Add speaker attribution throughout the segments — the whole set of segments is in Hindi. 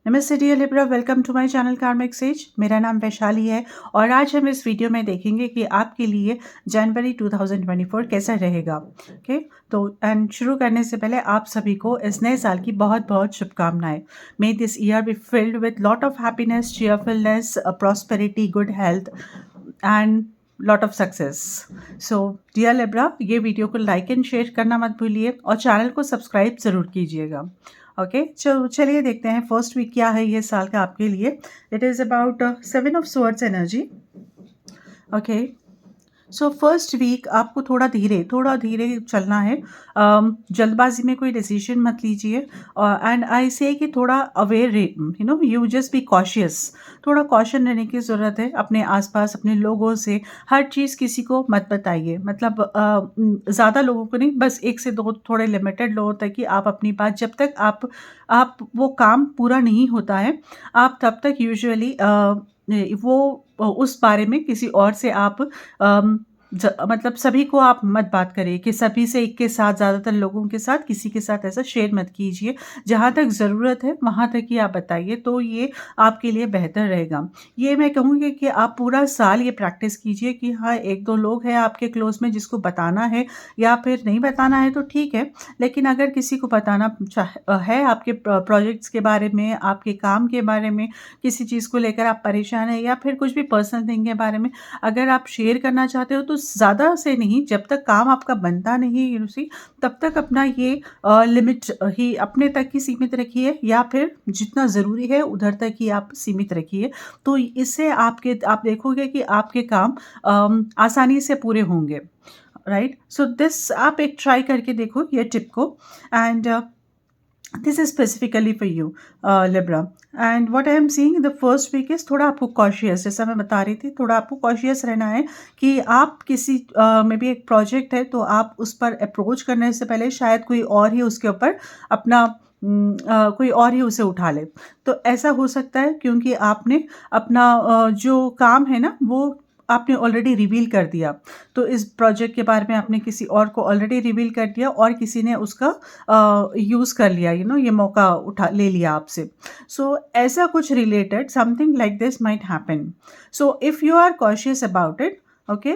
Speaker 1: नमस्ते dear Libra, welcome to my channel karmic sage. मेरा नाम वैशाली है और आज हम इस वीडियो में देखेंगे कि आपके लिए जनवरी 2024 कैसा रहेगा। ओके, तो एंड शुरू करने से पहले आप सभी को इस नए साल की बहुत बहुत शुभकामनाएं। May this year be filled with lot of happiness, cheerfulness, prosperity, good health and lot of success. So dear Libra, ये वीडियो को लाइक एंड शेयर करना मत भूलिए और चैनल को सब्सक्राइब ज़रूर कीजिएगा। ओके, चलिए देखते हैं फर्स्ट वीक क्या है ये साल का आपके लिए। It is about 7 of swords energy. Okay, so first week आपको थोड़ा धीरे चलना है। जल्दबाजी में कोई डिसीजन मत लीजिए। एंड आई से कि थोड़ा aware you just be cautious. थोड़ा कॉशन रहने की ज़रूरत है अपने आसपास, अपने लोगों से। हर चीज़ किसी को मत बताइए, मतलब ज़्यादा लोगों को नहीं, बस 1 से 2 थोड़े लिमिटेड लोगों तक ही आप अपनी बात, जब तक आप वो काम पूरा नहीं होता है आप तब तक यूजुअली वो उस बारे में किसी और से आप मतलब सभी को आप मत बात करिए कि सभी से एक के साथ, ज़्यादातर लोगों के साथ किसी के साथ ऐसा शेयर मत कीजिए। जहाँ तक ज़रूरत है वहाँ तक ही आप बताइए, तो ये आपके लिए बेहतर रहेगा। ये मैं कहूँगी कि आप पूरा साल ये प्रैक्टिस कीजिए कि हाँ, 1-2 लोग हैं आपके क्लोज़ में जिसको बताना है, या फिर नहीं बताना है तो ठीक है। लेकिन अगर किसी को बताना है आपके प्रोजेक्ट्स के बारे में, आपके काम के बारे में, किसी चीज़ को लेकर आप परेशान हैं, या फिर कुछ भी पर्सनल थिंग के बारे में अगर आप शेयर करना चाहते हो, तो ज़्यादा से नहीं, जब तक काम आपका बनता नहीं तब तक अपना ये लिमिट ही अपने तक ही सीमित रखिए, या फिर जितना ज़रूरी है उधर तक ही आप सीमित रखिए। तो इससे आप देखोगे कि आपके काम आसानी से पूरे होंगे। राइट, सो दिस आप एक ट्राई करके देखो ये टिप को। And this is specifically for you, Libra. And what I am seeing in the first week is थोड़ा आपको cautious, जैसा मैं बता रही थी, थोड़ा आपको cautious रहना है कि आप किसी में भी एक प्रोजेक्ट है तो आप उस पर अप्रोच करने से पहले शायद कोई और ही उसके ऊपर अपना कोई और ही उसे उठा ले। तो ऐसा हो सकता है क्योंकि आपने अपना जो काम है ना वो आपने ऑलरेडी रिवील कर दिया। तो इस प्रोजेक्ट के बारे में आपने किसी और को ऑलरेडी रिवील कर दिया और किसी ने उसका यूज़ कर लिया, ये मौका उठा ले लिया आपसे। सो ऐसा कुछ related something like this might happen. So if you are cautious about it, okay,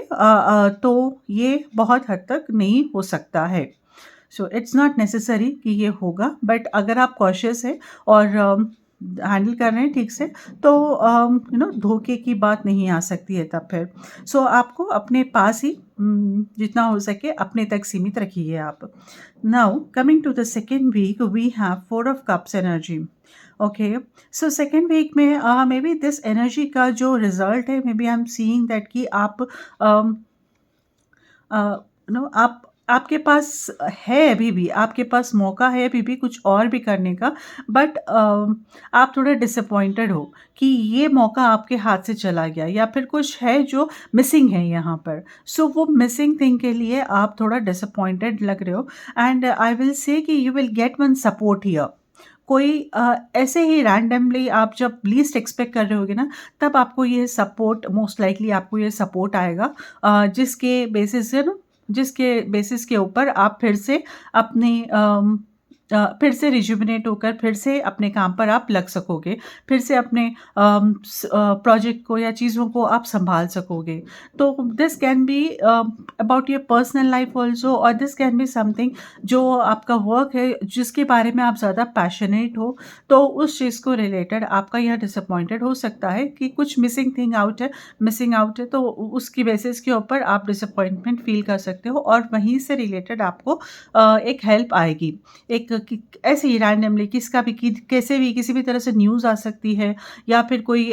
Speaker 1: तो ये बहुत हद तक नहीं हो सकता है। सो इट्स नॉट नेसेसरी कि ये होगा, बट अगर आप कॉशियस है और हैंडल कर रहे हैं ठीक से, तो धोखे की बात नहीं आ सकती है तब फिर। सो आपको अपने पास ही जितना हो सके अपने तक सीमित रखिए आप। Now coming to the second week, we have 4 of cups energy. Okay, so second week में मे बी दिस एनर्जी का जो रिजल्ट है, maybe I am seeing that कि आप आप आपके पास है, अभी भी आपके पास मौका है अभी भी कुछ और भी करने का, बट आप थोड़े डिसअपॉइंटेड हो कि ये मौका आपके हाथ से चला गया, या फिर कुछ है जो मिसिंग है यहाँ पर। सो वो मिसिंग थिंग के लिए आप थोड़ा डिसअपॉइंटेड लग रहे हो। एंड आई विल से कि you will get one support here. कोई ऐसे ही रैंडमली आप जब लीस्ट एक्सपेक्ट कर रहे होगे ना, तब आपको ये सपोर्ट, मोस्ट लाइकली आपको ये सपोर्ट आएगा, जिसके बेसिस के ऊपर आप फिर से रिजुविनेट होकर फिर से अपने काम पर आप लग सकोगे, फिर से अपने प्रोजेक्ट को या चीज़ों को आप संभाल सकोगे। तो this can be about your personal life also, और दिस कैन बी समथिंग जो आपका वर्क है जिसके बारे में आप ज़्यादा पैशनेट हो, तो उस चीज़ को रिलेटेड आपका यह डिसअपॉइंटेड हो सकता है कि कुछ मिसिंग आउट है, तो उसकी बेसिस के ऊपर आप डिसअपॉइंटमेंट फील कर सकते हो, और वहीं से रिलेटेड आपको एक हेल्प आएगी। एक ऐसे ही रैंडमली कैसे भी किसी भी तरह से न्यूज़ आ सकती है, या फिर कोई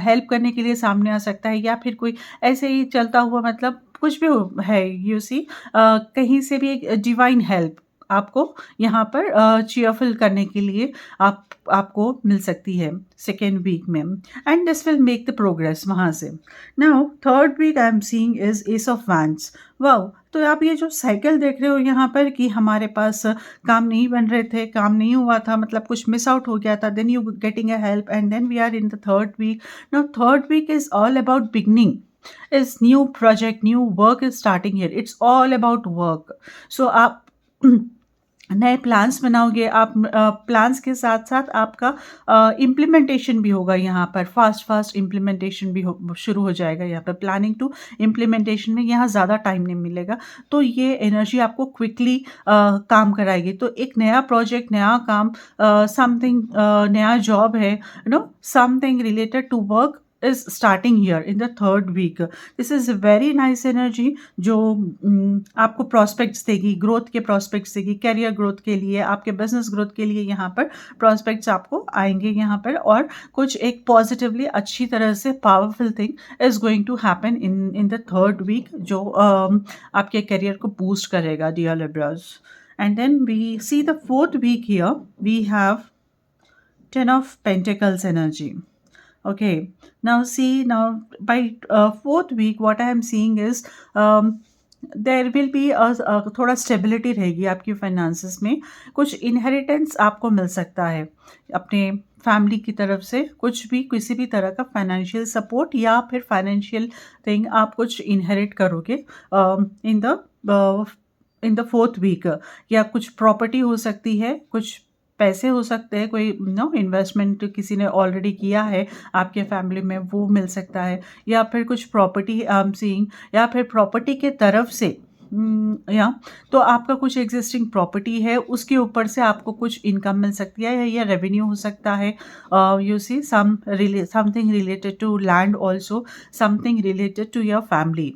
Speaker 1: हेल्प करने के लिए सामने आ सकता है, या फिर कोई ऐसे ही चलता हुआ, मतलब कुछ भी है, यू सी कहीं से भी एक डिवाइन हेल्प आपको यहाँ पर चीयरफुल करने के लिए आपको मिल सकती है सेकेंड वीक में। And this will make the progress वहाँ से। Now third week I am seeing is ace of wands. Wow, तो आप ये जो साइकिल देख रहे हो यहाँ पर कि हमारे पास काम नहीं बन रहे थे, काम नहीं हुआ था, मतलब कुछ मिस आउट हो गया था, then you getting a help, and then we are in the third week. Now third week is all about beginning, is new project, new work is starting here, it's all about work. So आप नए प्लान्स बनाओगे आप। प्लान्स के साथ साथ आपका इम्प्लीमेंटेशन भी होगा यहाँ पर, फास्ट इम्प्लीमेंटेशन भी शुरू हो जाएगा यहाँ पर। प्लानिंग टू इम्प्लीमेंटेशन में यहाँ ज़्यादा टाइम नहीं मिलेगा, तो ये एनर्जी आपको क्विकली काम कराएगी। तो एक नया प्रोजेक्ट, नया काम, समथिंग नया जॉब है, something related to work is starting here in the third week. This is a very nice energy जो आपको prospects देगी, growth के prospects देगी, career growth के लिए, आपके business growth के लिए यहाँ पर prospects आपको आएंगे यहाँ पर। और कुछ एक positively अच्छी तरह से powerful thing is going to happen in the third week जो आपके career को boost करेगा, dear Libras. And then we see the fourth week here. We have 10 of Pentacles energy. Okay, now see, now by fourth week what I am seeing is there will be थोड़ा स्टेबिलिटी रहेगी आपकी फाइनेंसेस में। कुछ इनहेरिटेंस आपको मिल सकता है अपने फैमिली की तरफ से, कुछ भी किसी भी तरह का फाइनेंशियल सपोर्ट या फिर फाइनेंशियल थिंग आप कुछ इनहेरिट करोगे इन द फोर्थ वीक। या कुछ प्रॉपर्टी हो सकती है, कुछ पैसे हो सकते हैं, कोई इन्वेस्टमेंट किसी ने ऑलरेडी किया है आपके फैमिली में, वो मिल सकता है। या फिर कुछ प्रॉपर्टी आई एम सीइंग, या फिर प्रॉपर्टी के तरफ से या तो आपका कुछ एग्जिस्टिंग प्रॉपर्टी है, उसके ऊपर से आपको कुछ इनकम मिल सकती है या रेवेन्यू हो सकता है। You see something related to land also, something related to your family,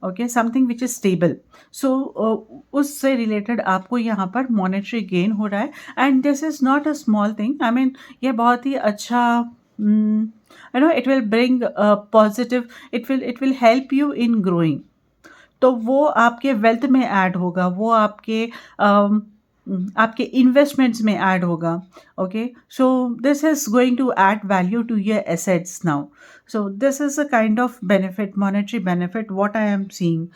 Speaker 1: okay, something which is stable. So उससे रिलेटेड आपको यहाँ पर मॉनेटरी गेन हो रहा है। And this is not a small thing, I mean ये बहुत ही अच्छा, it will bring positive, it will help you in growing. तो वो आपके वेल्थ में ऐड होगा, वो आपके इन्वेस्टमेंट्स में ऐड होगा। Okay, so this is going to add value to your assets now. So this is a kind of benefit, monetary benefit what I am seeing.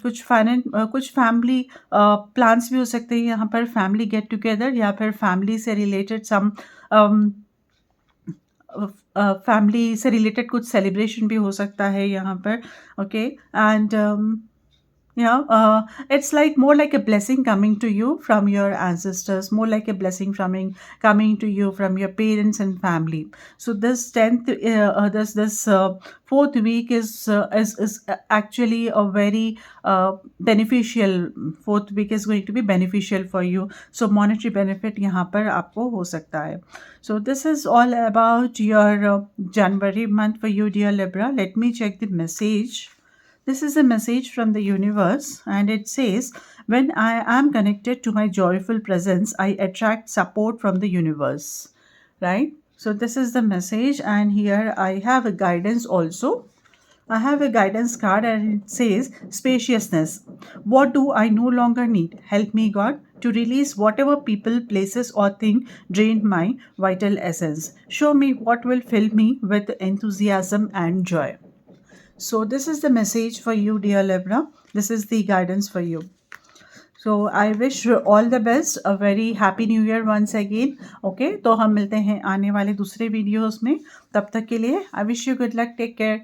Speaker 1: कुछ फैमिली प्लान्स भी हो सकते हैं यहाँ पर, फैमिली गेट टुगेदर, या फिर फैमिली से रिलेटेड सम फैमिली से रिलेटेड कुछ सेलिब्रेशन भी हो सकता है यहाँ पर। Okay, and it's like more like a blessing coming to you from your ancestors, more like a blessing coming to you from your parents and family. So this 10th this fourth week is actually a very beneficial, fourth week is going to be beneficial for you. So monetary benefit यहाँ पर आपको हो सकता है। So this is all about your January month for you, dear Libra. Let me check the message. This is a message from the universe, and it says, when I am connected to my joyful presence, I attract support from the universe. Right? So this is the message, and here I have a guidance also. I have a guidance card, and it says, spaciousness. What do I no longer need? Help me, God, to release whatever people, places, or thing drained my vital essence. Show me what will fill me with enthusiasm and joy. So this is the message for you, dear Libra. This is the guidance for you. So I wish you all the best, a very happy new year once again. Okay, तो हम मिलते हैं आने वाले दूसरे वीडियोस में। तब तक के लिए I wish you good luck. Take care.